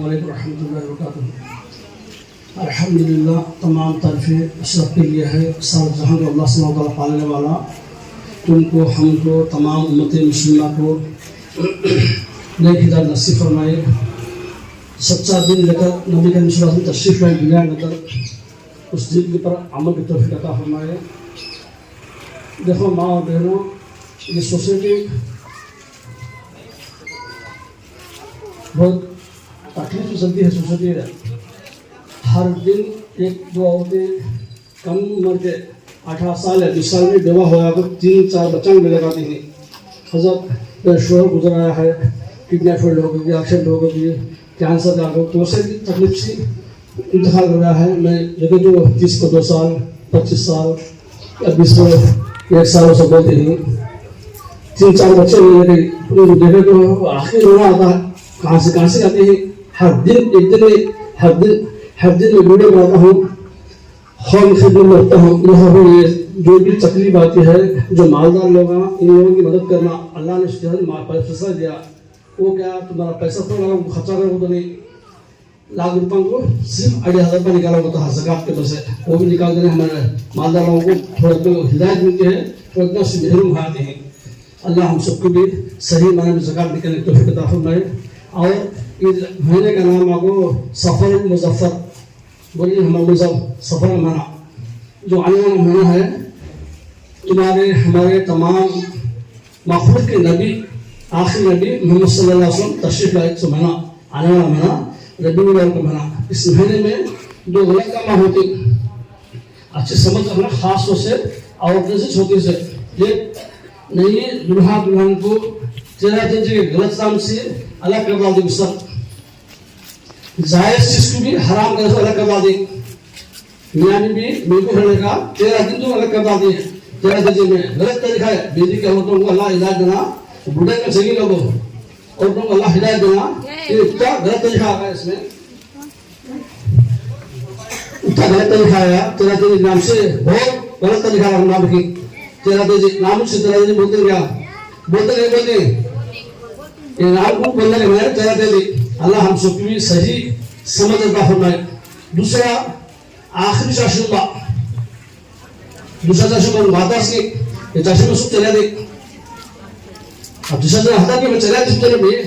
वालेकुम रहमतुल्लाहि व बरकातुहू। अल्हम्दुलिल्लाह, तमाम तारीफ़ें अशरफ के लिए है। सारा जहां को अल्लाह सुब्हानहू व तआला पालने वाला, तुमको हमको तमाम उम्मत मुस्लिमा को नेक हिदायत नसीब फरमाए। सच्चा दिन लेकर नबी करीम सल्लल्लाहु अलैहि वसल्लम तशरीफ़ लाए दुनिया में, उस दिन के पर अमल की तौफ़ीक़ अता फरमाए। देखो माँ और बहनों, ये सोसाइटी बहुत तकलीफ से चलती है। सोसाइटी हर दिन एक दो औरतें कम उम्र के 18 साल है 20 साल में बेवा होया तो 3-4 बच्चा में लगाती हैं। हज़रत शोर गुजर आया है, किडनी फेल हो गई, एक्सीडेंट हो गई, कैंसर का हो, तो उससे तकलीफ से इंतकाल कर रहा है। मैं जगह जो 30 को 2 साल 25 साल या 20 को 1 साल से बोलते हैं। 3-4 बच्चे देखे तो आखिर रोना आता है, कहाँ से आते हैं। हर दिन हर दिन मैं वीडियो बनाता हूँ, होम खिदमत करता हूँ। यहाँ पर ये जो भी तकलीफ आती है, जो मालदार लोग हैं, इन लोगों की मदद करना। अल्लाह ने पैसा दिया, वो क्या तुम्हारा पैसा तो लगा खर्चा करो तो नहीं, लाख रुपये को सिर्फ 2,500 रुपये निकाला होता है ज़कात के पैसे, वो भी निकाल देने हमारे मालदार लोगों को थोड़ा तो हिदायत मिलती है, थोड़ा इतना महरूम भाते हैं। अल्लाह हम सबको भी सही मायने में ज़कात निकालने की तौफ़ीक़ अता फरमाए। और इस महीने का नाम आपको सफ़र मुज़फ़्फ़र, बोलिए हमारे सफ़र महीना जो आने वाला महीना है, तुम्हारे हमारे तमाम मखलूक के नबी आखिरी नबी मोहम्मद सल्लल्लाहु अलैहि वसल्लम तशरीफ़ लाए से महीना, आने वाला महीना रबीउल अव्वल का महीना। इस महीने में जो गलत काम होती अच्छे समझ रखना, खास तौर से औरतें से छोटी से ये नहीं, दुल्हा दुल्हन को तेरा दिन के गलत काम से अलग करवा देगी, सब जायज़ चीज को भी हराम करने से अलग करवा देगी। मियाँ भी बिल्कुल होने का 13 दिन तो अलग करवा दिए। 13 दिन में गलत तरीका है। बीवी के औरतों को अल्लाह हिदायत देना, बुढ़े के सही लोगों औरतों को अल्लाह हिदायत देना, ये इतना गलत तरीका है। इसमें इतना गलत तरीका है। 13 दिन नाम से बहुत गलत तरीका है। नाम की 13 दिन नाम से 13 दिन बोलते क्या बोलते ये नाम को बोलने के मैं 13 दिन अल्लाह हम सबकी भी सही समझ अता फरमाए। दूसरा आखिरी चाशुमा, दूसरा चाशुमा माता से ये चाशुमा सब चला दे। अब दूसरा दिन हटा के मैं चला जिस तरह में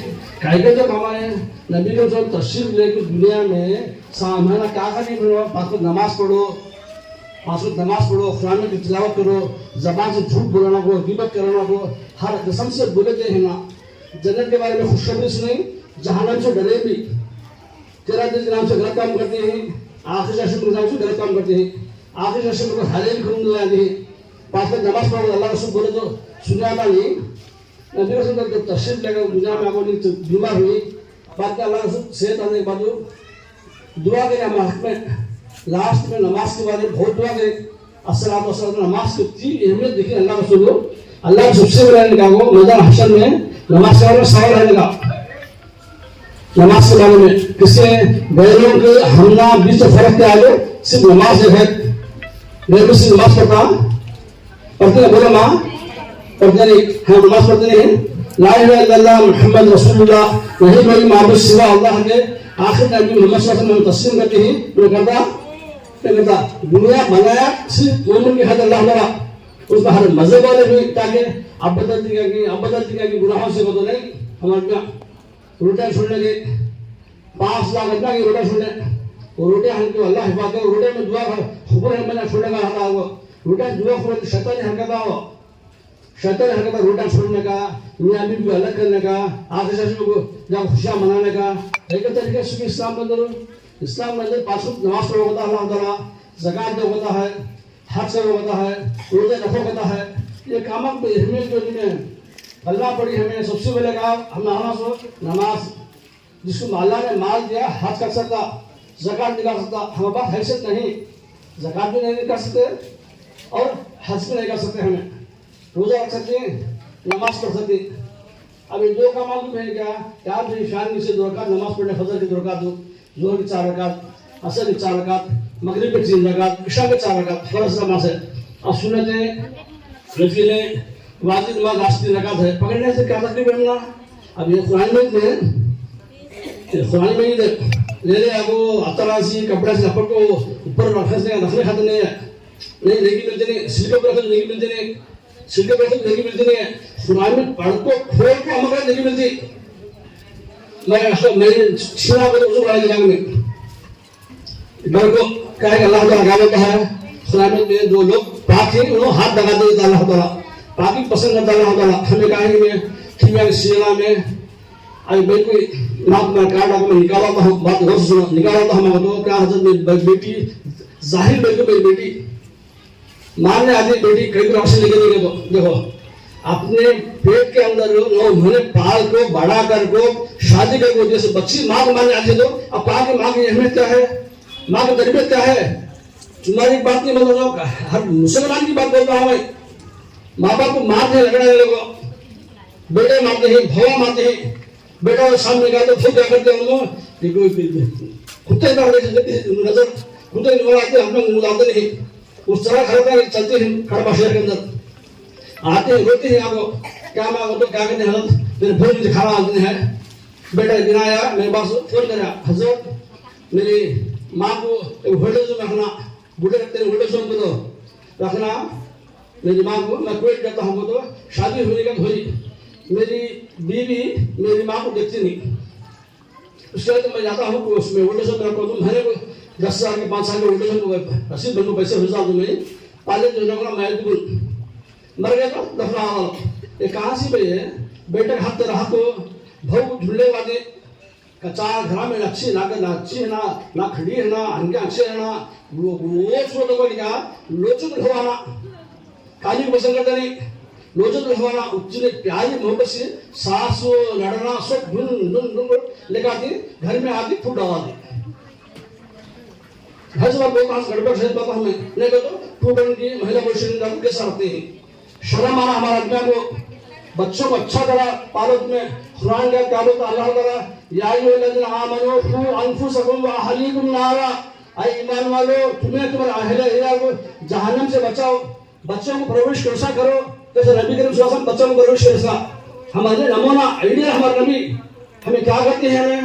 कायदे तो काम है। नबी को जो तशरीफ लेके दुनिया में सामने क्या करनी पड़ो, 5 वक्त नमाज पढ़ो, 5 वक्त नमाज पढ़ो, कुरान की तिलावत करो, जबान से झूठ बोलना को, गिबत करना को, हर किस्म से बोलते हैं ना। जन्नत के बारे में खुशखबरी सुनाई, जहन्नम से डरे भी। 13 दिन के नाम से गलत काम करते हैं, आखिरी शासन के नाम से गलत काम करते हैं, आखिरी शासन को हरेम करूँ लाते हैं। 5 वक्त नमाज पढ़ो, अल्लाह रसूल बोले तो सुना नहीं। नबी रसूल जब तशरीफ लेकर दुनिया में आपको बीमार हुई, बाद में अल्लाह रसूल सेहत आने के बाद दुआ करें हम हक में। लास्ट में नमाज के बारे में बहुत दुआ करें। अस्सलातु वस्सलाम नमाज की इतनी अहमियत देखिए। अल्लाह रसूल अल्लाह सबसे बड़ा निकाहो मैदान हशर में नमाज के बारे में सवाल रहने का। नमाज के बारे में किससे बैलों के हमला बीच फर्क के आगे सिर्फ नमाज है। बैलों से नमाज पढ़ते हैं, बोलो माँ पढ़ते नहीं, हाँ नमाज पढ़ते नहीं। ला इलाहा इल्लल्लाह मुहम्मद रसूलुल्लाह, नहीं कोई माबूद सिवा अल्लाह के। आखिर नबी मोहम्मद सल्लल्लाहु अलैहि वसल्लम तस्लीम करते हैं, वो करता दुनिया बनाया सिर्फ मोमिन के हद अल्लाह ताला। उसमें हर मजे वाले भी ताकि अब बदलती क्या गुनाहों से बदल नहीं। हमारे क्या रोटियां छोड़ने के 5 लाख रुपया की रोटियां छोड़ने, वो रोटियां हमको अल्लाह हिफाजत करे। रोटियां में दुआ हुक्म है मैंने छोड़ने का हटा हो, रोटियां दुआ खोले शैतानी हरकत हो, शैतानी हरकत रोटियां छोड़ने का, मियां बीवी को अलग करने का, आखिर शासन को जब खुशियां मनाने का एक तरीके से इस्लाम के अंदर 5 वक्त नमाज पढ़ो होता है, अल्लाह ताला ज़कात दो होता है, हज करो होता है, रोजे रखो होता है। ये काम हमें जो जिन्हें अल्लाह पड़ी हमें सबसे पहले कहा हम नमाज जिसको अल्लाह ने माल दिया हज कर सकता, ज़कात निकाल सकता। हमारे पास हैसियत नहीं, ज़कात भी नहीं निकाल सकते और हज भी नहीं कर सकते। हमें रोजा रख सकते हैं, नमाज पढ़ सकते। अब ये 2 काम है क्या यार शान से 2 रकात नमाज पढ़ने, फजर की 2 रकात दो, जोहर की 4 रकात, असर की 4 रकात, मगरिब की 3 रकात, इशा की 4 रकात फर्ज नमाज है। और सुन्नतें नफिले वाजिब नमाज 3 रकात है। पकड़ने से क्या तकलीफ है ना। अब ये कुरान में खुरानी में ही ले ले आपको अतरासी कपड़ा से लपट को ऊपर रखने खाते नहीं है, नहीं लेगी मिलते नहीं, सिल्क पर रखते लेगी मिलते नहीं, सिल्क पर रखते लेगी मिलते नहीं है, खुरानी में पढ़ को खोल को अमर लेगी मिलती, मैं शिरा को उस वाले जगह में इधर को क्या है अल्लाह ताला क्या बोलता है खुरानी में जो लोग पाक हैं उन्होंने हाथ लगा देते अल्लाह ताला पाकी पसंद करता अल्लाह ताला हमें कहा है कि मैं शिरा में आज भाई कोई नाक में काट आकर मैं निकाला था बात गौर से सुनो निकाला था हमारा तो क्या हजरत मेरी बेटी जाहिर मेरी बेटी मानने आदि बेटी कई बार से लेके देखो अपने पेट के अंदर उन्होंने पाल को बड़ा कर को शादी कर को जैसे बच्ची माँ को मानने आती है तो अब माँ की अहमियत क्या है माँ की तरबियत क्या है तुम्हारी बात नहीं बोल रहा हूँ हर मुसलमान की बात बोल रहा हूँ माँ बाप को मारते लगड़ा लोग बेटे मारते हैं भवा मारते हैं बेटा सामने गया तो फिर क्या करते हैं उनको कुत्ते नजर कुत्ते निकलते हम लोग मुलाते नहीं उस तरह खड़ा चलते हैं खड़बा शहर के अंदर आते हैं रोते हैं आपको क्या मांगो तो क्या कहते हैं मेरे भोज में खाना आते हैं बेटा बिना आया मेरे पास फोन करा हजरत मेरी माँ को होल्डेज में रखना बूढ़े रखते हैं होल्डेज को तो रखना मेरी माँ को मैं क्वेट करता हूँ तो शादी होने का हुई मेरी बीवी मेरी माँ को देखती नहीं उसके बाद तो मैं जाता हूँ उसमें होल्डेज में रखो तुम महीने को 10,000 के 5 साल के होल्डेज को रसीद बन को पैसे भेजा दूँ मैं पाले जो ना मैं मर गया तो दफना ये कहाँ से भाई है बेटे के हाथ रहा तो भाव झुल्ले वाले कच्चा घर में अच्छी ना अच्छी है ना खड़ी है ना अंके अच्छे है ना रोज को क्या लोचन खवाना काली को पसंद करता नहीं लोचन खवाना उच्चने प्यारी मोहब्बत से सासो लड़ना सब ढूंढ लेकर आती घर में आती फूट डाला दी हर बार बोलता गड़बड़ से पता हमें नहीं तो स्टूडेंट की महिला पुरुष कैसा रखते हैं शर्म आना हमारा आदमियों को बच्चों को अच्छा तरह पालत में कुरान का क्या बोलता अल्लाह ताला या अय्युहल्लज़ीना आमनू क़ू अनफुसकुम व अहलीकुम नारा ऐ ईमान वालों तुम्हें तुम्हारे अहले इला को जहन्नम से बचाओ बच्चों को परवरिश कैसा करो जैसे नबी करीम सल्लल्लाहु अलैहि वसल्लम बच्चों को परवरिश कैसा हमारे नमूना आइडिया हमारे नबी हमें क्या करते हैं हमें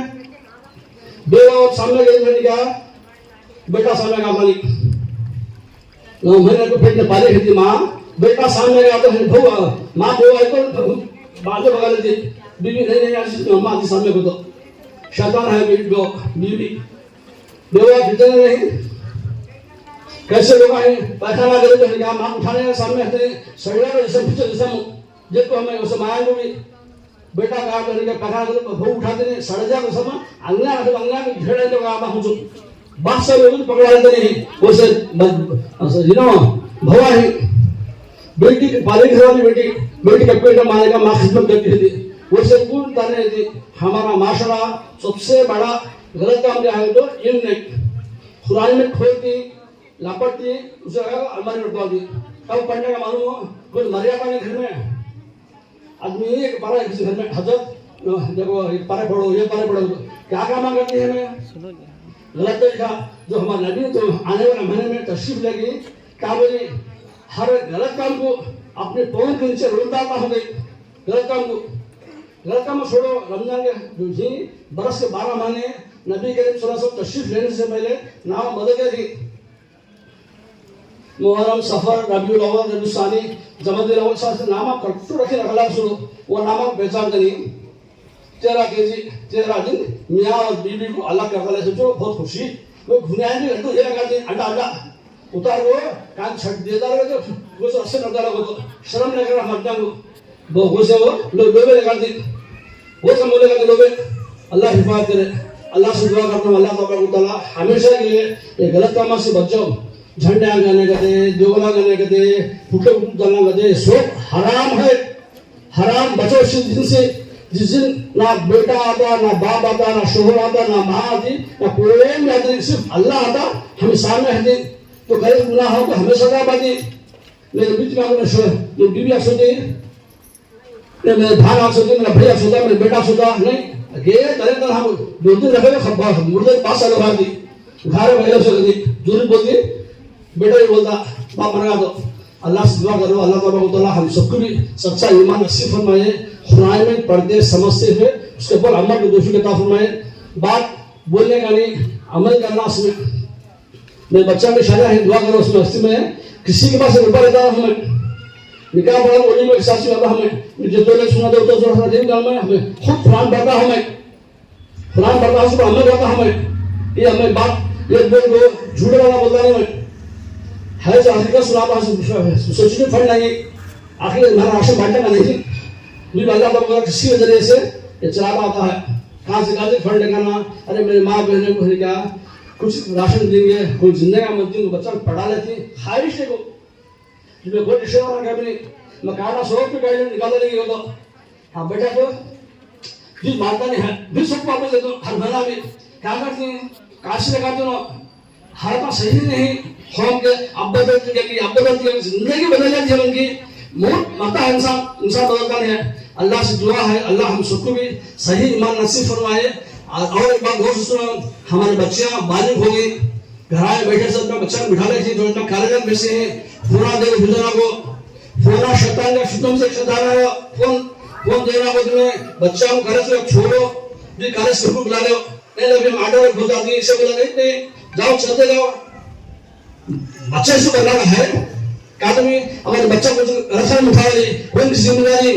बेवा सामने गए क्या बेटा सामने का मालिक मैंने को पेट में पाले खींची माँ बेटा सामने गया तो भौ माँ बो आई तो बाजू भगा लेती बीवी नहीं आई माँ जी सामने को तो शैतान है बीवी बेवा खींचने नहीं कैसे लोग आए पैखाना करे तो क्या माँ उठाने के सामने आते सड़िया को जैसे पीछे जैसे जिसको हमें उसे माया को भी बेटा कहा करने का पैखाना करे भौ उठाते नहीं सड़ जा तो सब अंगना में घेरे तो आमा हूँ बात से लोग पकड़ा लेते नहीं वैसे भवा है बेटी पाले खराबी बेटी का पेट माने का माँ खिदमत करती थी वैसे पूर्ण तरह थी हमारा माशरा सबसे बड़ा गलत काम क्या है तो इन कुरान में खोलती लापटती उसे अलमारी में रखवा दी अब पढ़ने का मालूम हो कोई मर्यादा नहीं घर में आदमी एक पारा किसी घर में हजरत देखो पारे पढ़ो ये पारे पढ़ो क्या काम करती है हमें गलत तरीका जो हमारे नबी तो आने वाले महीने में तशरीफ लेगी क्या बोली हर गलत काम को अपने पौन के नीचे रोलता हो गई गलत काम छोड़ो रमजान के जो जी बरस के 12 महीने नबी करीम सल्लल्लाहु अलैहि वसल्लम तशरीफ लेने से पहले नाम बदल थी मुहर्रम सफर रबीउल अव्वल रबीउल सानी जमादुल अव्वल से नाम कट्टू रखे रखला सुनो वो नाम पहचान करी 13 दिन मियाँ और बीवी को अलग कर सोचो बहुत खुशी वो घुने आएंगे तो ये लगा अंडा उतार वो कान छट देता रहे तो वो असर नजर लगा तो शर्म नहीं कर रहा मर्दा को वो से वो लोबे लगा दी वो सब बोले लगा लोबे अल्लाह हिफाजत करे अल्लाह से दुआ करता हूं अल्लाह तबारक व तआला हमेशा के लिए ये गलत कामों से बचाओ झंडे गाने का दे जोगला गाने का दे फुटे डालना का दे सब हराम है हराम बचो जिस दिन ना बेटा आता ना बाप आता ना शोहर आता ना माँ आती ना कोई नहीं आता सिर्फ अल्लाह आता हम सामने है तो गलत गुनाह हो तो हमें सजा पाती मेरे बीच में अपने जो बीवी आप सोचे मेरे भाई आप सोचे मेरा भैया सोचा मेरा बेटा सोचा नहीं ये तरह हम 2 दिन रखे खबर मुर्दे 5 साल बाद दी घर में से दी जरूर बोलती बेटा ही बोलता बाप मर गया तो अल्लाह से दुआ करो अल्लाह तबारक व तआला हम सबको भी सच्चा ईमान नसीब फरमाए कुरान में पढ़ते समझते हुए उसके ऊपर अमल को दोषी के ता फरमाए बात बोलने का नहीं, अमल करना उसमें। मेरे बच्चा की शादी है, दुआ करो उसमें हस्ती में किसी के पास रुपया रहता हमें निकाह पड़ा बोली में हिसाब से हमें जो तो सुना दो तो थोड़ा सा दिन में हमें खुद कुरान पढ़ता हमें कुरान पढ़ता उसको अमल करता हमें। ये हमें बात ये बोल दो झूठ वाला बोलता नहीं है जो हकीकत सुनाता है सोचने फंड नहीं आखिर हमारा राशन बांटने का नहीं मुझे अल्लाह तआला किसी के जरिए से ये चलाता आता है। कहाँ से फंड लगाना, अरे मेरे माँ बहनों को क्या कुछ राशन देंगे, कोई जिंदगी का मत बच्चा पढ़ा लेती ख्वाहिश को जिसमें कोई रिश्तेदार का भी नहीं मैं काटा 100 रुपये गाड़ी निकाला नहीं होगा। हाँ बेटा तो जिस मारता नहीं है भी सबको वापस दे दो हर महीना भी क्या करती हैं काशी लगाते हो हर बात सही नहीं होम के अब बदलती है जिंदगी बदल जाती है उनकी मौत मरता है इंसान बदलता नहीं है। अल्लाह से दुआ है अल्लाह हम सबको भी सही ईमान नसीब फरमाए। और एक बात गौर से सुनो, हमारे बच्चियां बालिग हो गई घर आए बैठे से अपना बच्चा बिठा रही थी जो इतना कॉलेज में से फोना दे गुजरा को फोना शैतान का शुतम से शैतान है फोन देना को तुम्हें बच्चा को घर से छोड़ो भी कॉलेज से बुला लो नहीं लगे ऑर्डर भूल जाती है इसे बोला नहीं जाओ चलते जाओ बच्चे से करना है क्या तुम्हें हमारे बच्चा को रक्षा में उठा ली कौन की जिम्मेदारी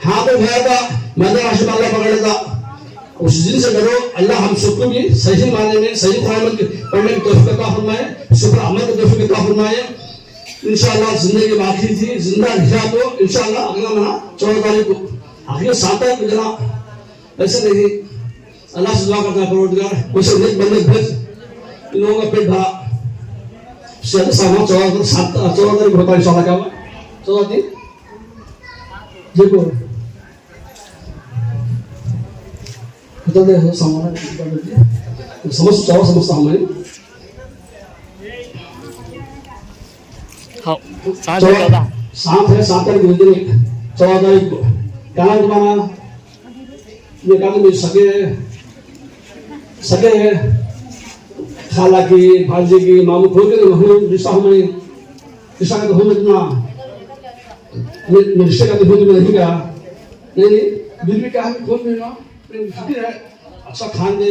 हाँ तो भया था मैंने राशि अल्लाह पकड़ लेता उस दिन से डरो। अल्लाह हम सबको भी सही माने में सही कुरान पढ़ने की तौफीक अता फरमाए, शुक्र अमल की तौफीक अता फरमाए। इंशाअल्लाह जिंदगी बाकी थी जिंदा रहा तो इंशाअल्लाह अगला महीना 14 तारीख को आखिर 7 तारीख को जना ऐसे नहीं अल्लाह से दुआ करता है परवरदिगार वैसे नेक बंदे भेज इन लोगों का पेट भरा शायद सामान 14 तारीख होता है इंशाअल्लाह। क्या हुआ 14 दिन देखो समझ समझता हूँ मैं सात है 7 तारीख 14 तारीख को क्या नाम तुम्हारा ये कहा मेरे सके खाला की भाजी की मामू खोल के रिश्ता हूँ मैं रिश्ता का तो हूँ इतना रिश्ते का तो हूँ नहीं क्या नहीं दिल में क्या है खोल देना फिक्र है अच्छा खान दे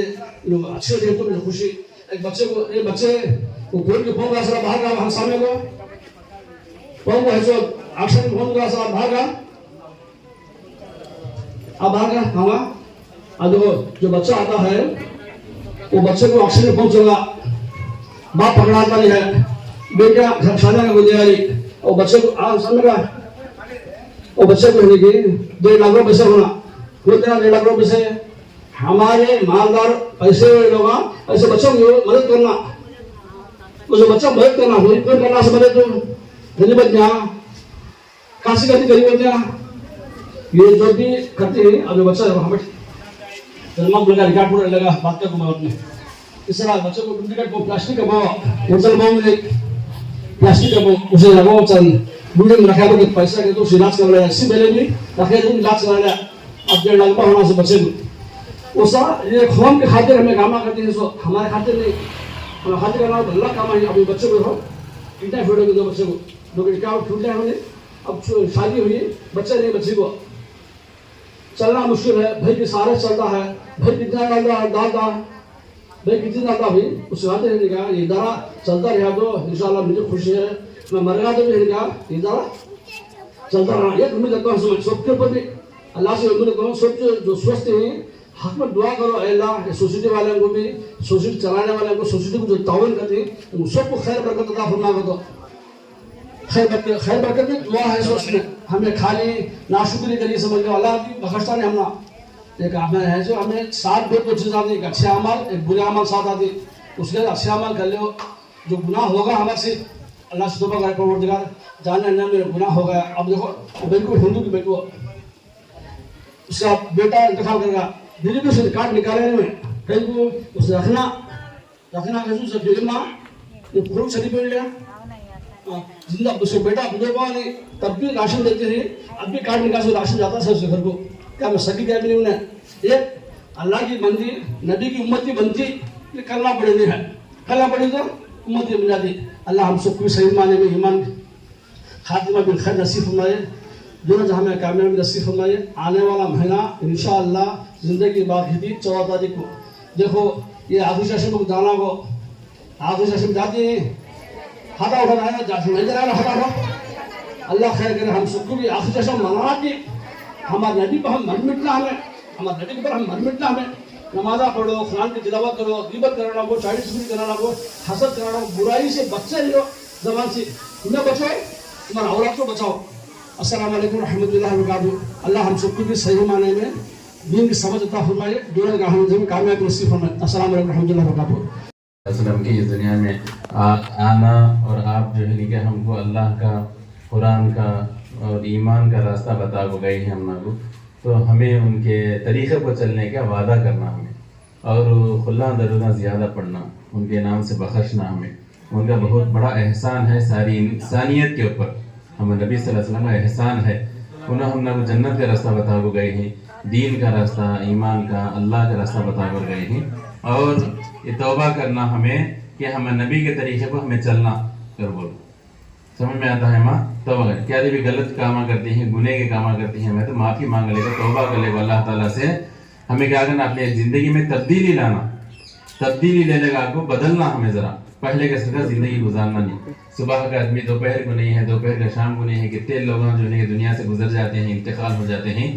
लोग अच्छे दे तो मुझे खुशी। एक बच्चे को खोल के फोन करा बाहर का हम सामने को फोन को है जो एक्शन फोन करा बाहर का अब बाहर का हवा अब देखो जो बच्चा आता है वो बच्चे को एक्शन में पहुंचेगा बाप पकड़ाता नहीं है बेटा खाना का गुंजारी और बच्चे को सामने का और बच्चे को होने की 2 लाख रुपए पैसे होना 2 लाख रुपए पैसे हमारे मालदार पैसे लोग ऐसे बच्चों की मदद करना उसे बच्चा मदद करना कोई करना से मदद गरीब बच्चा काशी करती गरीब बच्चा ये जो भी करते हैं अब बच्चा हमें जन्म लगा रिकॉर्ड पूरा लगा बात का कुमार में इस तरह बच्चों को डुप्लीकेट को प्लास्टिक का बोतल में प्लास्टिक का उसे लगाओ चल बूढ़े में रखा तो पैसा के तो इलाज कर रहा है इसी मेले में रखे तो इलाज करा रहा अब 1.5 लाख होना से बच्चे को वो सारा ये कौम के खातिर हमें कामा करते हैं सो हमारे खातिर नहीं हमारे खातिर करना तो अल्लाह कामा है। अभी बच्चे को देखो इतना फोटो दो बच्चे को लोग क्या छूट जाए हमने अब शादी हुई बच्चा नहीं बच्चे को चलना मुश्किल है भाई के सारे चलता है भाई कितना डालता भाई कितनी डालता भाई उस आते हैं कहा ये इदारा चलता रहा तो इंशाल्लाह मुझे खुशी है मैं मरेगा तो भी कहा इदारा चलता रहा ये उम्मीद करता हूँ सबके ऊपर भी अल्लाह से उम्मीद करता हूँ सब जो स्वस्थ हैं हक में दुआ करो अल्लाह सोसाइटी वाले को भी सोसाइटी चलाने वाले को सोसाइटी को जो ताउन करते हैं उन सबको खैर बरकत अता फरमा दो खैर बरकत में दुआ है सोचने हमें खाली नाशुक्री करिए समझ लो अल्लाह की बख्शता ने हमना एक हमें है जो हमें 7 दो चीज़ आती एक अच्छे अमल एक बुरे अमल साथ आती उसके बाद अच्छे अमल कर लो जो गुनाह होगा हमारे से अल्लाह से तौबा करे परवरदिगार जाने ना मेरा गुनाह हो गया। अब देखो बिल्कुल हिंदू की बेटू उसका बेटा इंतखाब करेगा धीरे धीरे से कार्ड निकाले में कहीं को उसे रखना कैसे उसे फिल्म ये प्रूफ सही पड़ लिया जिंदा उसके बेटा बुजुर्गों ने तब भी राशन देते थे अब भी कार्ड निकाल से राशन जाता है उसके घर को क्या मैं सकी क्या भी नहीं उन्हें ये अल्लाह की बंदी नबी की उम्मत की बनती करना पड़ेगी है करना पड़ेगा उम्मत की बन जाती। अल्लाह हम सबको सही माने में ईमान खातिमा बिल खैर नसीब फरमाए दोनों जहां में कामयाबी नसीब फरमाए। आने वाला महीना इंशाअल्लाह जिंदगी बाकी थी 14 तारीख को। देखो ये आखिरी सेशन को जाना को आखिरी सेशन जाती है, हाथा उठाना है, जाती नहीं जाना हाथा उठा। अल्लाह खैर करे, हम सबको भी आखिरी सेशन मनाना कि हमारे नबी पर हम मर मिटना, हमें हमारे नबी पर हम मर मिटना, हमें नमाजा पढ़ो, कुरान की तिलावत करो, गिबत कराना को, शायरी सुनी कराना को, हसद कराना को, बुराई से बच्चे रहो, जबान से उन्हें बचाओ, तुम्हारा औलाद को बचाओ। अस्सलाम वालेकुम रहमतुल्लाहि व बरकातहू। अल्लाह हम सबको भी सही माने में दीन की समझ अता फरमाए, दुनिया का हम कामयाब नसीब फरमाए। अस्सलाम वालेकुम रहमतुल्लाहि व बरकातहू। असलम की इस दुनिया में आना और आप जो है कि हमको अल्लाह का, कुरान का और ईमान का रास्ता बता को गए हैं हम लोग, तो हमें उनके तरीक़े पर चलने का वादा करना हमें, और खुला दरुदा ज़्यादा पढ़ना, उनके नाम से बख्शना हमें। उनका बहुत बड़ा एहसान है सारी इंसानियत के ऊपर, हमें नबी सल्लल्लाहु अलैहि वसल्लम का एहसान है। उन्होंने हम लोग जन्नत का रास्ता बता को गए हैं, दीन का रास्ता, ईमान का, अल्लाह का रास्ता बता कर गए हैं। और ये तौबा करना हमें कि हमें नबी के तरीक़े पर हमें चलना कर बोलो, समझ में आता है माँ। तौबा कर क्या भी गलत कामा करती हैं, गुनेह के कामा करती हैं, हमें तो माफ़ी मांग लेगा, तौबा कर लेगा अल्लाह ताला से। हमें क्या करना, अपनी ज़िंदगी में तब्दीली लाना, तब्दीली लेने का आपको बदलना, हमें ज़रा पहले के सका ज़िंदगी गुजारना नहीं। सुबह का आदमी दोपहर को नहीं है, दोपहर का शाम को नहीं है। कितने लोग जो है दुनिया से गुजर जाते हैं, इंतकाल हो जाते हैं।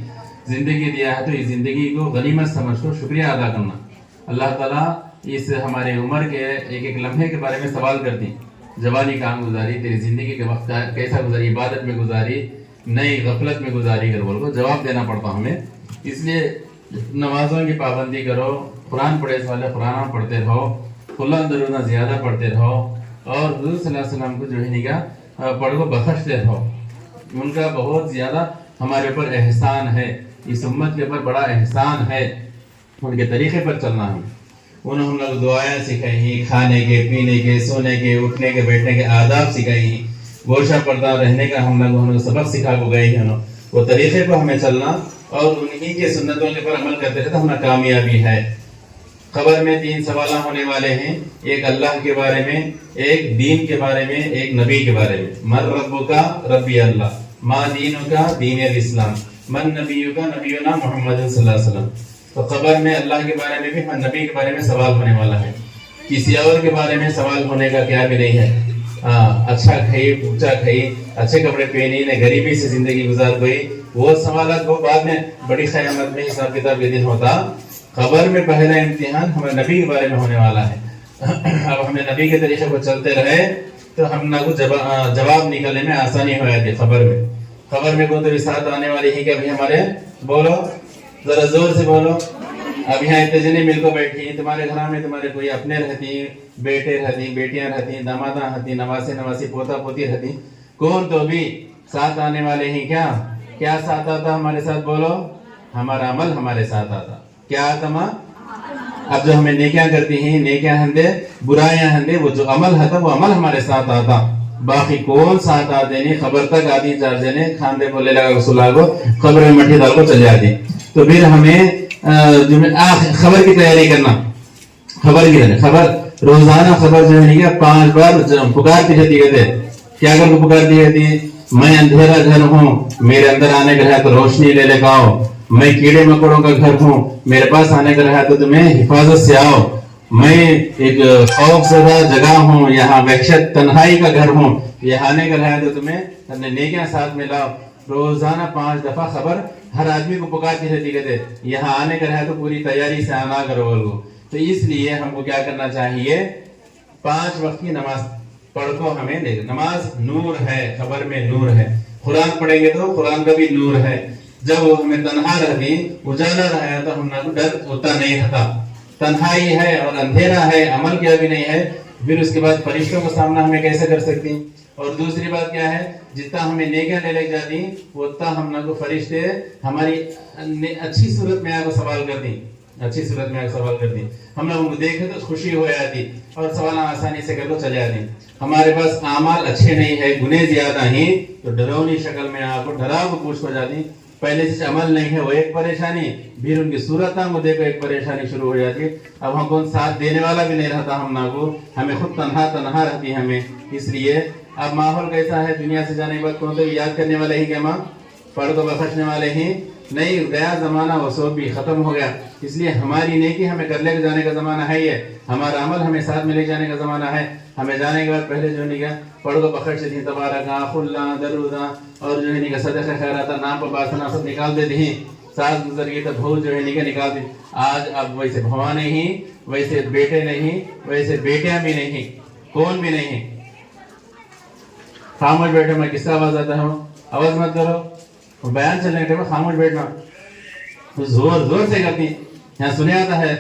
ज़िंदगी दिया है तो इस ज़िंदगी को गनीमत समझ को शुक्रिया अदा करना। अल्लाह ताला इस हमारे उम्र के एक एक लम्हे के बारे में सवाल करती, जवानी काम गुजारी, तेरी ज़िंदगी के वक्त कैसा गुजारी, इबादत में गुजारी, नई गफलत में गुजारी, कर बोल को जवाब देना पड़ता हमें। इसलिए नमाजों की पाबंदी करो, कुरान पढ़े वाले कुरान पढ़ते रहो, खुला दरुदा ज़्यादा पढ़ते रहो, और हुज़ूर सल्लल्लाहु अलैहि वसल्लम को जो है निगाह पढ़ो बख्शते रहो। उनका बहुत ज़्यादा हमारे ऊपर एहसान है, इस उम्मत के ऊपर बड़ा एहसान है, उनके तरीक़े पर चलना है। उन्होंने हम लोग दुआएं सिखाई हैं, खाने के, पीने के, सोने के, उठने के, बैठने के आदाब सिखाई हैं, गोशा पर्दा रहने का हम लोग सबक सिखा को गए हैं। वो तरीक़े पर हमें चलना और उन्हीं के सुन्नतों के पर अमल करते रहे तो हमें कामयाबी है। खबर में 3 सवाल होने वाले हैं, एक अल्लाह के बारे में, एक दीन के बारे में, एक नबी के बारे में। मन रब्बुका रब्बी अल्लाह, मा दीनुका दीन इस्लाम, मन नबीयुका नबीयुना मोहम्मद सल्लल्लाहु अलैहि वसल्लम। तो खबर में अल्लाह के बारे में भी, नबी के बारे में सवाल होने वाला है। किसी और के बारे में सवाल होने का क्या भी नहीं है। अच्छा खाई, ऊंचा खाई, अच्छे कपड़े पहनी ने, गरीबी से जिंदगी गुजार गई, वो सवाल वो बाद में बड़ी क़यामत में हिसाब किताब के दिन होता। खबर में पहला इम्तिहान हमें नबी के बारे में होने वाला है। अब हमें नबी के तरीके पर चलते रहे तो हम ना को जवाब निकलने में आसानी हो जाती है। खबर में कौन तो साथ आने वाली है कि अभी हमारे, बोलो जरा जोर से बोलो। अब यहाँ इतने जने मिलकर बैठी, तुम्हारे घर में तुम्हारे कोई अपने रहती, बेटे रहती, बेटियां रहती, दामादा रहती, नवासे नवासी, पोता पोती रहती, कौन तो भी साथ आने वाले हैं। क्या साथ आता हमारे साथ, बोलो। हमारा अमल हमारे साथ आता। क्या आता माँ? अब जो हमें नेकियां करती हैं, नेकियां हंदे, बुराइयां हंदे, वो जो अमल था वो अमल हमारे साथ आता। बाकी कौन साथ आते नहीं, खबर तक आती, 4 जने खानदे बोले लगा सुला को, खबर में मट्टी डाल को चले आती। तो फिर हमें खबर की तैयारी करना, खबर रोजाना खबर जो है 5 बार पुकारती रहती है। क्या कर पुकारती रहती है? मैं अंधेरा घर हूँ, मेरे अंदर आने का है तो रोशनी ले लेकर आओ। मैं कीड़े मकोड़ों का घर हूँ, मेरे पास आने का है तो तुम्हें हिफाजत से आओ। मैं एक खौफजदा जगह हूँ, यहाँ वहशत तन्हाई का घर हूँ, यहाँ आने का है तो तुम्हें नेकियां साथ में लाओ। रोजाना 5 दफा खबर हर आदमी को पुकारती रहती, कहते यहाँ आने का है तो पूरी तैयारी से आना करो बोलो। तो इसलिए हमको क्या करना चाहिए, 5 वक्त की नमाज पढ़ को हमें दे। नमाज नूर है, खबर में नूर है। कुरान पढ़ेंगे तो कुरान का भी नूर है। जब वो हमें तन्हा रहती, उजाला रहा तो हम डर होता नहीं रहता। तन्हाई है और अंधेरा है, अमल किया भी नहीं है, फिर उसके बाद फरिश्तों का सामना हमें कैसे कर सकती। और दूसरी बात क्या है, जितना हमें नेकियां ले जाती उतना हम ना को फरिश्ते हमारी अच्छी सूरत में आकर सवाल करती, अच्छी सूरत में आकर सवाल करती। हम लोग उनको देखे तो खुशी हो जाती और सवाल आसानी से कर लो चले आती। हमारे पास आमाल अच्छे नहीं है, गुने ज्यादा ही, तो डरावनी शक्ल में आपको डराव को पूछ हो जाती। पहले से अमल नहीं है वो एक परेशानी, फिर उनकी सूरत को देखो एक परेशानी शुरू हो जाती है। अब हम कौन साथ देने वाला भी नहीं रहता हम ना को, हमें खुद तन्हा रहती है हमें। इसलिए अब माहौल कैसा है, दुनिया से जाने के बाद कौन तो याद करने वाले ही क्या माँ, पढ़ को बख्शने वाले ही, नहीं गया ज़माना, वो सब भी ख़त्म हो गया। इसलिए हमारी नेकी हमें कर ले जाने का ज़माना है ही है, हमारा अमल हमें साथ में ले जाने का ज़माना है। हमें जाने के बाद पहले जो है पढ़ो बखर से तबारका खुल्ला दरूदा और जो है सदक़ा खैरात नाम पर बासना सब निकाल देते हैं। सास गुजर गई तो बहू जो है निकाल दी। आज अब वैसे भवा नहीं, वैसे बेटे नहीं, वैसे बेटियां भी नहीं, कौन भी नहीं। खामोश बैठे, मैं किसका आवाज आता हूँ, आवाज मत करो, बयान चलने के टाइम खामोश बैठना, तो जोर जोर से करती यहाँ सुने आता है।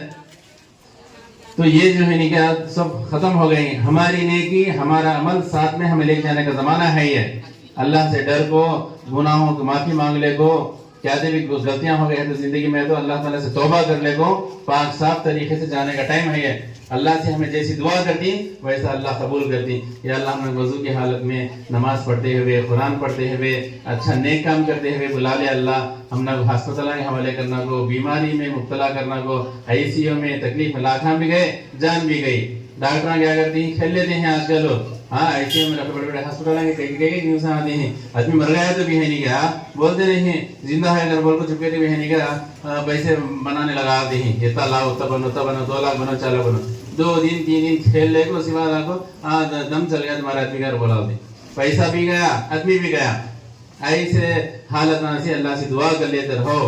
तो ये जो है क्या सब खत्म हो गई। हमारी नेकी हमारा अमल साथ में हमें ले जाने का जमाना है। ये अल्लाह से डर को, गुनाहों की माफी मांग ले को, क्या भी गलतियां हो गई है तो जिंदगी में तो अल्लाह ताला से तौबा कर ले को, पाक साफ तरीके से जाने का टाइम है ये। अल्लाह से हमें जैसी दुआ करती वैसा अल्लाह कबूल करती। या अल्लाह हमें वजू की हालत में नमाज पढ़ते हुए, कुरान पढ़ते हुए, अच्छा नेक काम करते हुए बुला ले अल्लाह। हमना को हस्पताल के हवाले करना को, बीमारी में मुब्तला करना को, आईसीयू में तकलीफ में लाखा भी गए, जान भी गई। डॉक्टर क्या करती हैं, खेल लेते हैं आजकल लोग। हाँ आईसीयू में बड़े बड़े हस्पताल के कई न्यूज आते हैं, आदमी मर गया तो भी है नहीं क्या बोलते नहीं है, जिंदा है अगर बोल को चुपके भी है नहीं क्या, पैसे बनाने लगा दी हैं, इतना लाओ तब बनो 2 लाख बनो 4 लाख बनो। 2 दिन 3 दिन खेल ले को सिवा को दम चल गया तुम्हारा आदमी का बोला दे, पैसा भी गया आदमी भी गया। ऐसे हालत में से अल्लाह से दुआ कर लेते रहो,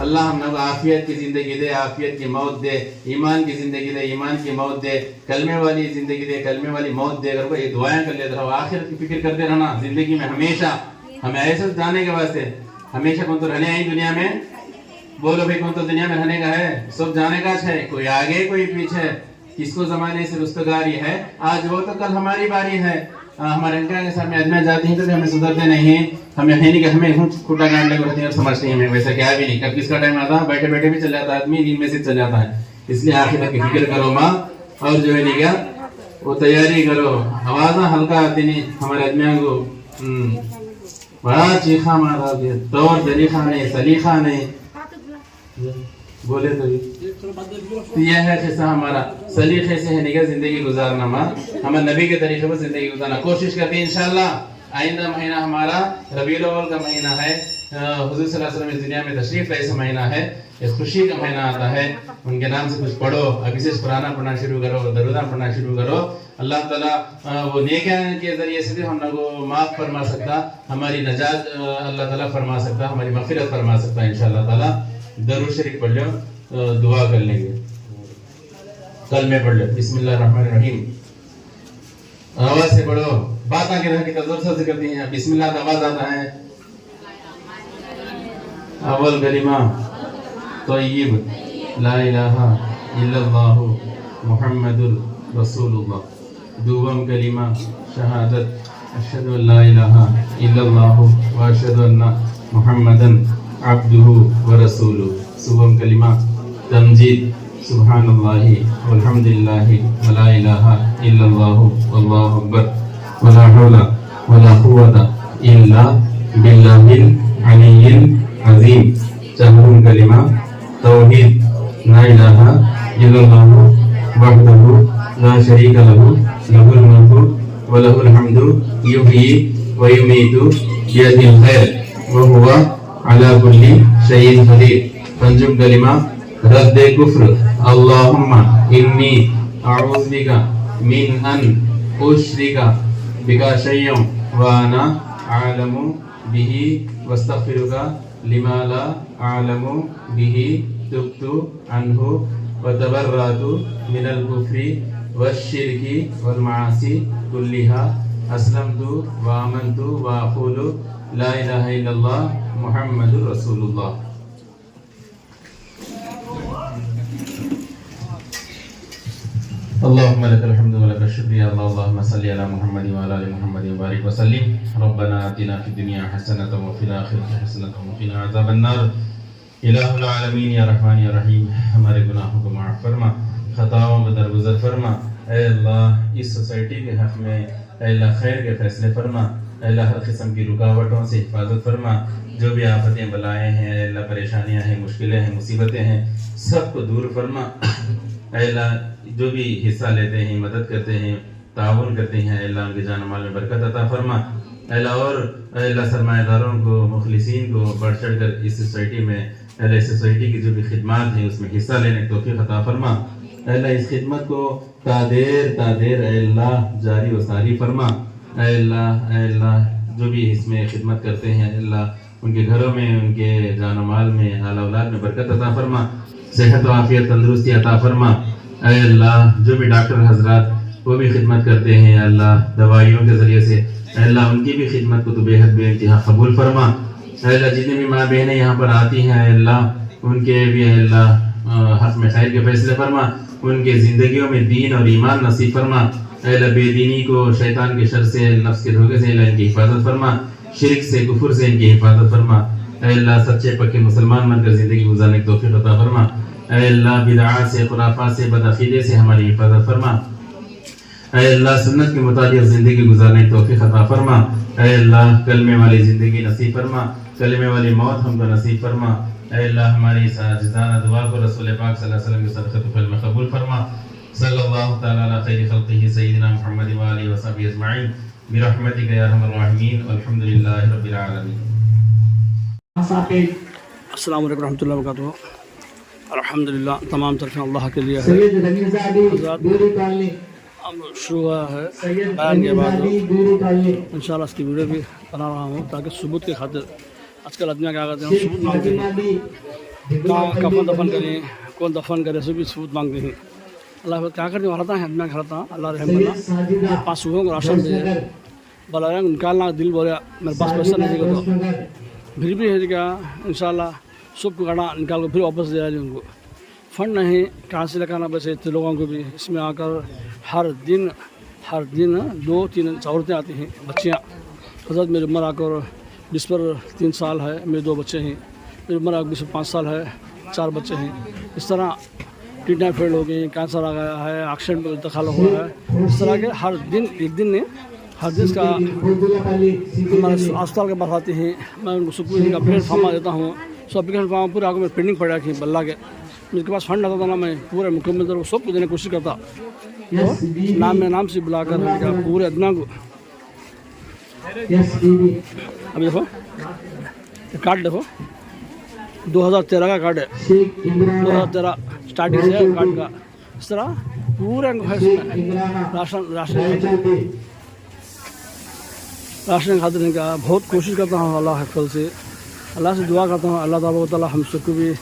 अल्लाह हम लोग आफियत की जिंदगी दे, आफियत की मौत दे, ईमान की जिंदगी दे, ईमान की मौत दे, कलमे वाली जिंदगी दे, कलमे वाली मौत दे। अगर ये दुआएं कर लेते रहो, आखिरत की फिक्र करते रहना जिंदगी में हमेशा। हमें ऐसे जाने के वास्ते हमेशा कौन तो रहने आई दुनिया में, बोलो भाई कौन तो दुनिया में रहने का है, सब जाने का है, कोई आगे कोई पीछे, किसको जमाने से रुस्तगारी है, आज वो तो कल हमारी बारी है। हमारे अंकल के साथ में अजमेर जाती हैं तो हमें सुधरते नहीं है, हमें है नहीं कि हमें खुटा गाड़ लगे होती है और समझते हैं हमें वैसा क्या भी नहीं। कब किसका टाइम आता है, बैठे बैठे भी चल जाता है आदमी, नींद में से चल जाता है। इसलिए आखिर की फिक्र करो माँ, और जो है नहीं क्या वो तैयारी करो। आवाज हल्का आती नहीं हमारे आदमियों को, बड़ा चीखा मारा तौर तरीका नहीं, सलीखा नहीं बोले तो यह है किस्सा हमारा सलीके से है निकल जिंदगी गुजारना। माँ हमें नबी के तरीके पर जिंदगी गुजारना कोशिश करते हैं। इंशाल्लाह आइंदा महीना हमारा रबीउल अव्वल का महीना है, हुजूर सल्लल्लाहु अलैहि वसल्लम इस दुनिया में तशरीफ लाए ऐसा महीना है, एक खुशी का महीना आता है। उनके नाम से कुछ पढ़ो, अभी से कुरान पढ़ना शुरू करो, दरूद पढ़ना शुरू करो। अल्लाह ताला वो नेकियां के जरिए से हम लोग को माफ फरमा सकता, हमारी नजात अल्लाह ताला फरमा सकता, हमारी मगफिरत फरमा सकता है इंशाअल्लाह ताला। दरूद शरीफ पढ़ लो, दुआ कर लेंगे। कल में पढ़ लो बिस्मिल्लाहिर्रहमानिर्रहीम, आवाज से पढ़ो, बात आगे रह के जोर से करती हैं। बिस्मिल्लाह का आवाज आता है, अव्वल कलिमा तय्यब ला इलाहा इल्लल्लाह मुहम्मदुर रसूलुल्लाह। दुवम कलिमा शहादत अशहदु अल्ला इलाहा इल्लल्लाह व अशहदु अन्ना मुहम्मदन अब्दुहु व रसूलुहु। सुबह कलिमा तमजीद सुब्हानल्लाहि वल्हम्दुलिल्लाहि व ला इलाहा इल्लल्लाहु वल्लाहु अकबर व ला हौला व ला कुव्वता इल्ला बिल्लाहिल अलिय्यिल अज़ीम। चहरुल कलिमा तौहीद ला इलाहा इल्लल्लाहु वहदहु ला शरीका लहु लहुल मुल्कु व लहुल हम्दु युहयी व युमीतु बियदिल खैर व हुवा अला कुल्ली शैइन कदीर। पंजुम कलिमा रद्दे कुफ्र अल्लाहुम्मा इन्नी अऊज़ु बिका मिन अन उश्रिका बिका शय्यन व अना अअलमु बिही वस्तगफिरुका लिमा ला अअलमु बिही तुब्तु अन्हु व तबर्रअतु मिनल कुफ्रि वश्शिरकी वल मासी कुल्लिहा अस्लमतु व आमनतु व अक़ूलु ला इलाहा इल्लल्लाह मुहम्मदुर रसूलुल्लाह। अल्लाहुम्मा लकल हम्दु व लकल शुक्र या अल्लाह। अल्लाहुम्मा सल्लि अला मुहम्मद व अला आलि मुहम्मद व बारिक व सल्लिम। रब्बना आतिना फिद दुनिया हसनतन व फिल आखिरति हसनतन व किना अज़ाबन नार। इलाहुल आलमीन या रहमान या रहीम, हमारे गुनाहों को माफ़ फरमा, खताओं को दरगुजर फरमा। ऐ अल्लाह इस सोसाइटी के हक़ में ऐ अल्लाह खैर के फैसले फरमा, ऐ अल्लाह हर किस्म की रुकावटों से हिफाजत फरमा। जो भी आफतें बलाएँ हैं ऐ अल्लाह, परेशानियाँ हैं, मुश्किलें हैं, मुसीबतें हैं, सबको दूर फरमा। ऐ अल्लाह जो भी हिस्सा लेते हैं, मदद करते हैं, ताउन करते हैं, अल्लाह उनके जान माल में बरकत अता फरमा। अल्लाह और अल्लाह सरमाएदारों को मुखलिसीन को बढ़ चढ़ कर इस सोसाइटी में अल्लाह इस सोसाइटी की जो भी खिदमत है उसमें हिस्सा लेने की तौफीक अता फरमा। अल्लाह इस खिदमत को तादेर अल्लाह जारी व सारी फरमा। अल्लाह जो भी इसमें खिदमत करते हैं अल्लाह उनके घरों में उनके जान माल में आल औलाद में बरकत अता फरमा, सेहत व आफियत तंदुरुस्ती अता फरमा। अल्लाह जो भी डॉक्टर हजरात वो भी खिदमत करते हैं अल्लाह दवाइयों के ज़रिए से अल्लाह उनकी भी खिदमत को तो बेहद बेइंतहा कबूल फरमा। अल्लाह जितनी भी माँ बहनें यहाँ पर आती हैं अल्लाह उनके भी अल्लाह हक़ में खैर के फैसले फरमा, उनके ज़िंदगियों में दीन और ईमान नसीब फरमा। अल्लाह बेदीनी को शैतान के शर से नफ्स के धोखे से अल्लाह इनकी हिफाजत फरमा, शिरक से कुफर से इनकी हिफाजत फरमा। अल्लाह सच्चे पक्के मुसलमान बनकर ज़िंदगी गुजारने की तौफीक अता फरमा। अल्लाह बिदअत से खुराफात से बदअक़ीदे से हमारी हिफाजत फरमा। अल्लाह सुन्नत के मुताबिक ज़िंदगी गुजारने की तौफीक अता फरमा। अल्लाह कलमे वाली ज़िंदगी नसीब फरमा, कलमे वाली मौत हमको नसीब फरमा। अल्लाह हमारी इस आजिज़ाना दुआ को रसूल पाक सल्लल्लाहु अलैहि वसल्लम के सदक़े फ़ज़ल में कबूल फरमा। सल्लल्लाहु तआला अला खैरि खल्क़िही सय्यिदिना मुहम्मद व आलिहि व सहबिहि अजमईन बिरहमतिका या अरहमर राहिमीन वल्हम्दुलिल्लाहि रब्बिल आलमीन। अस्सलाम वालेकुम रहमतुल्लाहि व बरकातुहू। अल्हम्दुलिल्लाह तमाम तरफ़ें अल्लाह के लिए है। अब शुरू हुआ है बयान के बाद इंशाल्लाह इसकी वीडियो भी बना रहा हूँ ताकि सबूत के खातिर आजकल आदमी क्या करते हैं सबूत मांगते हैं, कहाँ कफन दफन करें कौन दफन करे सब भी सबूत मांगते हैं। अल्लाह क्या करने वाला था आदमी खाता अल्लाह रहम करना 5 सुबह को राशन दे बोला निकालना दिल बोला मेरे पास पैसा नहीं देगा तो फिर भी है क्या इंशाल्लाह सबको काटा निकाल कर फिर वापस दे आए उनको फंड नहीं कहाँ से लगाना बस इतने लोगों को भी इसमें आकर हर दिन 2-3 औरतें आती हैं बच्चियाँ। हज़रत मेरी उम्र आकर 20 पर 3 साल है, मेरे 2 बच्चे हैं, मेरी उम्र आकर 20 पर 5 साल है, 4 बच्चे हैं। इस तरह किडनी फेल हो गई, कैंसर आ गया है, एक्सीडेंट में इंतकाल हुआ है। इस तरह के हर दिन एक दिन ने हर दिन का हमारे अस्पताल के पास आते हैं। मैं उनको सुकून का एप्लीकेशन फॉर्म देता हूँ, सो एप्लीकेशन फॉर्म पूरा आगे मैं पेंडिंग पड़ा कि बल्ला के मेरे पास फंड आता था ना, मैं पूरे मुकम्मल तरह सबको देने की कोशिश करता तो नाम से बुलाकर पूरे अदना को। अभी देखो कार्ड देखो 2013 का कार्ड है, 2013 स्टार्टिंग से कार्ड का। इस तरह पूरे राशन खातिर का बहुत कोशिश करता हूँ अल्लाह के फल से। अल्लाह से दुआ करता हूँ अल्लाह ताला हम सबको भी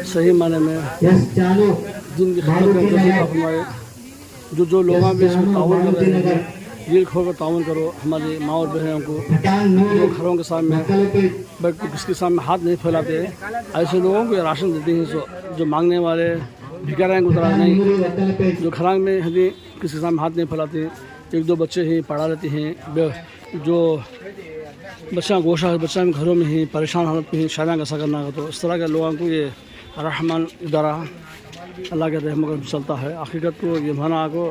सही माने में दिन की खिदमत करके हमारे जो लोग भी इसमें ताउन कर रहे हैं दिल खोल कर ताउन करो। हमारी माँ और बहनों को जो घरों के सामने किसके सामने हाथ नहीं फैलाते ऐसे लोगों को राशन देते हैं जो मांगने वाले भिखारी को तरह नहीं, जो घर में यदि किसी सामने हाथ नहीं फैलाते, 1-2 बच्चे ही पढ़ा लेते हैं, जो बच्चा गोशा बच्चा में घरों में ही परेशान हालत में ही शादियाँ कैसा करना है। तो इस तरह के लोगों को ये रहमान इदारा अल्लाह के रहमत से चलता है। हकीकत को ये माना को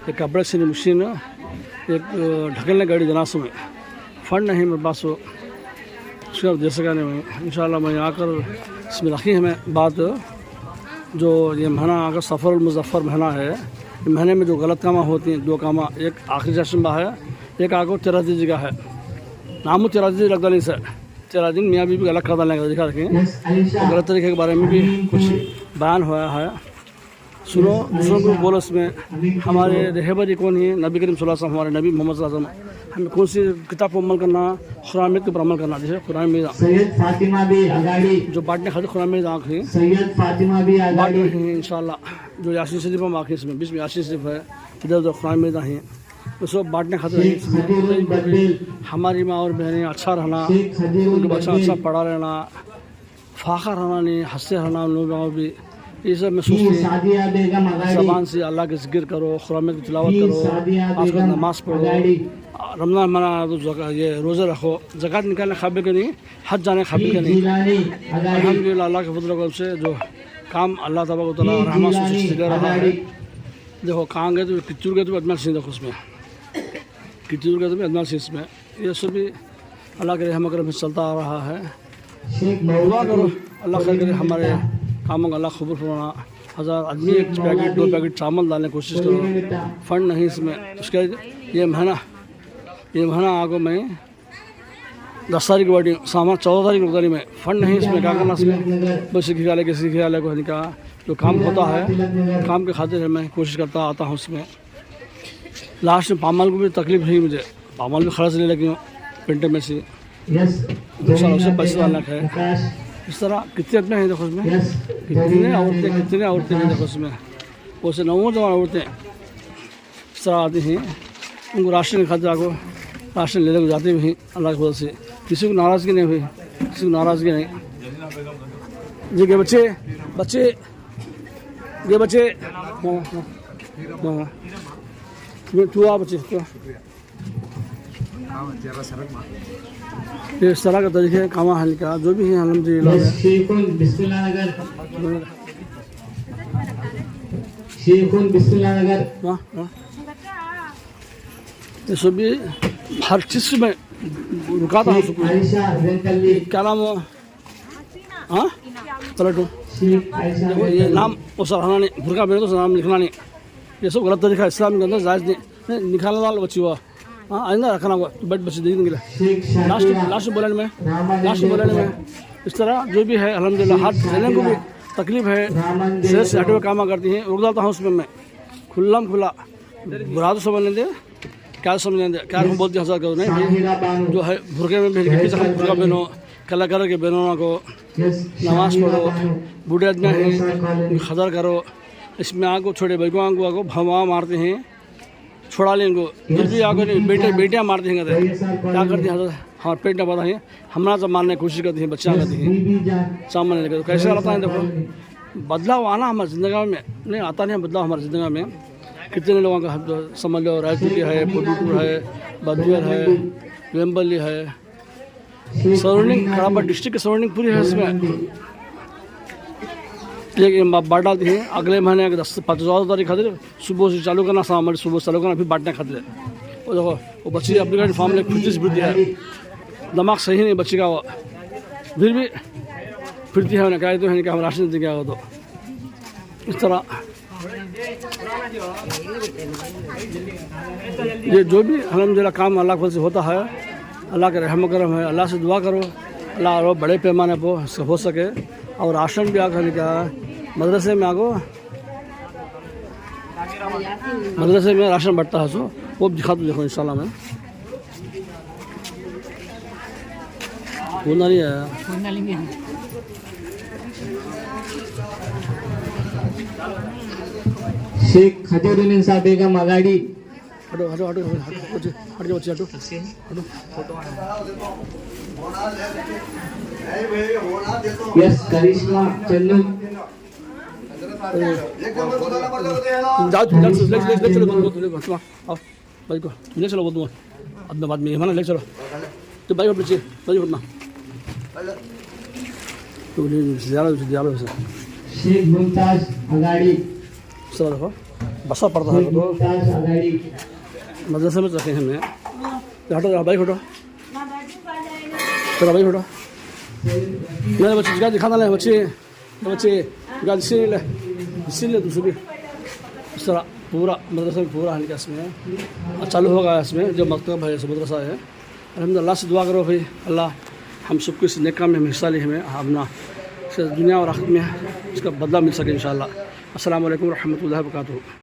एक कपड़े से मशीन एक ढकलने गाड़ी जनासों में फंड नहीं मेरे पास हो उसका दे सका नहीं। मैं इंशाल्लाह मैं आकर इसमें रखी है मैं बात जो ये महीना आकर सफ़र मुज़फ़्फ़र महीना है। महीने में जो गलत कामा होती हैं 2 कामा, एक आखिरी चश्मा है, एक आगे 13 दिन जगह है। नाम 13 दिन लगता नहीं सर, 13 दिन मियाँ बीवी अलग कर डालने का दिखा रखें। तो गलत तरीके के बारे में भी कुछ बयान हुआ है, सुनो दूसरों को बोलो। इसमें हमारे रहबरी कौन है? नबी करीम सल्लल्लाहु अलैहि वसल्लम, हमारे नबी मोहम्मद सल्लल्लाहु अलैहि वसल्लम। हमें कौन सी किताब पर अमल करना? कुरान में के पर अमल करना। जैसे कुरान में जो बांटने खातिर कुरान में आँख है बांट रहे हैं इंशाल्लाह। जो यासीन शरीफ हम आँखें इसमें बीच में यासीन शरीफ है, इधर उधर कुरान में हैं, तो सब बांटने खातिर हमारी माँ और बहनें अच्छा रहना, उनके बच्चा अच्छा पढ़ा रहना, फाखा रहना नहीं, हंसते रहना उन लोगों भी। ये सब मैं सोचती हूँ ज़बान से अल्लाह के ज़िक्र करो, कुरान की तिलावत करो, आपका नमाज़ पढ़ो, रमज़ान मना तो ये रोज़े रखो, ज़कात निकालने काबिल के नहीं, हज जाने काबिल के नहीं। अल्हम्दुलिल्लाह अल्लाह के फज़ल से जो काम अल्लाह तबारक व तआला रहमान से दे रहा है। देखो कहाँ गए तो किच्चूर गए तो अजमल सिंह, देखो उसमें किच्चूर गए तो अजमल सिंह इसमें। ये सब भी अल्लाह के रहमत करम से चलता आ रहा है। दुआ करो अल्लाह खैर करे, हमारे कामों का अल्लाह कबूल फरमाना। 1000 आदमी 1 पैकेट 2 पैकेट चावल डालने की कोशिश करो, फंड नहीं इसमें। उसके ये महीना आगो मैं 10 तारीख की वेडिंग, सामान 14 तारीख रुकदारी में। फंड नहीं इसमें, क्या करना इसमें, बस किसी ख्याल को का जो काम होता है, काम के खातिर मैं कोशिश करता आता हूँ उसमें। लास्ट में पामाल को भी तकलीफ नहीं मुझे, पामाल भी खर्च ले लगी हूँ पेंटर में से, उसे पैसे डालना है। इस तरह कितने अपने हैं देखो उसमें, कितने औरतें हैं देखो उसमें, वैसे नौजवान औरतें इस तरह आती हैं, उनको राशन के खातिर आको राशन लेने को जाते भी हैं अल्लाह की वजह से। किसी को नाराज़गी नहीं हुई, किसी को नाराज़गी नहीं। जी के बच्चे तू आ बच्चे तो इस तरह का तरीके कामा हाल का जो भी है अल्हम्दुलिल्लाह। ये सब भी हर चीज़ में रुका था। क्या नाम हो? हाँ पलटू देखो ये नाम वो सराहना नहीं, भुरका मेरे तो नाम लिखना नहीं, ये सब गलत तरीका इस्लाम के अंदर जायज़ नहीं। निकालने वाला बच्ची हुआ, हाँ आइंदा रखना हुआ बेड बच्चे देखने के लिए। लास्ट बोलने में इस तरह जो भी है अल्हम्दुलिल्लाह। हाथ देने को भी तकलीफ है, सेहत से हटे हुए काम करती हैं, रुक जाता हूँ उसमें मैं खुला बुरा तो समझ लेते, क्या समझ लेते, क्या हम बोलते हैं हज़ार नहीं भाई जो है भुरके में भेज के भुरका पहनो, कलाकार के बहनों को नमाज पढ़ो, बूढ़े आदमी हैं खदर करो, इसमें आगो छोटे भाई को आगो भवा मारते हैं, छोड़ा लें इनको, फिर भी आगो नहीं बेटियाँ मारते हैं, क्या करते हैं हाँ पेट न पता है हमारा सब मारने की कोशिश करती हैं, बच्चा करती हैं सामने लेकर। तो कैसे आता है देखो, बदलाव आना हमारी ज़िंदगी में नहीं आता नहीं, बदलाव हमारी ज़िंदगी में कितने लोगों का समझ लो, रायचूर है, पुदुटूर है, बदुअर है, वेम्बली है, सराउंडिंग खराबा डिस्ट्रिक्ट की सराउंडिंग पूरी है इसमें। लेकिन बांट डालती हैं अगले महीने के 10-14 तारीख खातिर सुबह से चालू करना, सामान सुबह से चालू करना, फिर बांटने खातिर। वो देखो वो बच्ची अपनी फॉर्म में फिरती है, दिमाग सही नहीं बच्ची का, वो फिर भी फिरती है, उन्हें कह तो है कि हम राशन दे गया हो। तो इस तरह ये जो भी अल्हम्दुलिल्लाह काम अल्लाह के फजल से होता है, अल्लाह के रहम करम है, अल्लाह से दुआ करो अल्लाह और बड़े पैमाने पर हो सके। और राशन भी आकर क्या मदरसे में आगो, मदरसे में राशन बढ़ता है, सो वो दिखा दो देखो इंशाल्लाह। मैं बोलना नहीं है शेख खजरुद्दीन साहब बेगम आघाड़ी। हटो हटो हटो हटो हटो बच्चे हटो यस करिश्मा चंदू। जाओ ले चलो आओ भाई को ले चलो बोल दूँगा अपने बाद में है ना, ले चलो तो भाई बच्चे भाई उठना तो ज़्यादा शेख मुमताज आघाड़ी। सब देखो बसा पड़ता है तो मदरसे में रखे हैं हमें। हटो भाई हटो चलो भाई हटो मेरे बच्चे जगह दिखाना ले बच्चे जगह इसीलिए दूसरी भी इस तरह पूरा मदरसा में पूरा हाल का इसमें चालू होगा। इसमें जो मकतब है मदरसा है, अल्हम्दुलिल्लाह से दुआ करो भाई अल्लाह हम सबको इस नेक काम में हिस्सा ले, हमें अपना दुनिया और आखिरत में इसका बदला मिल सके इंशाअल्लाह। अस्सलामु अलैकुम रहमतुल्लाहि व बरकातुहू।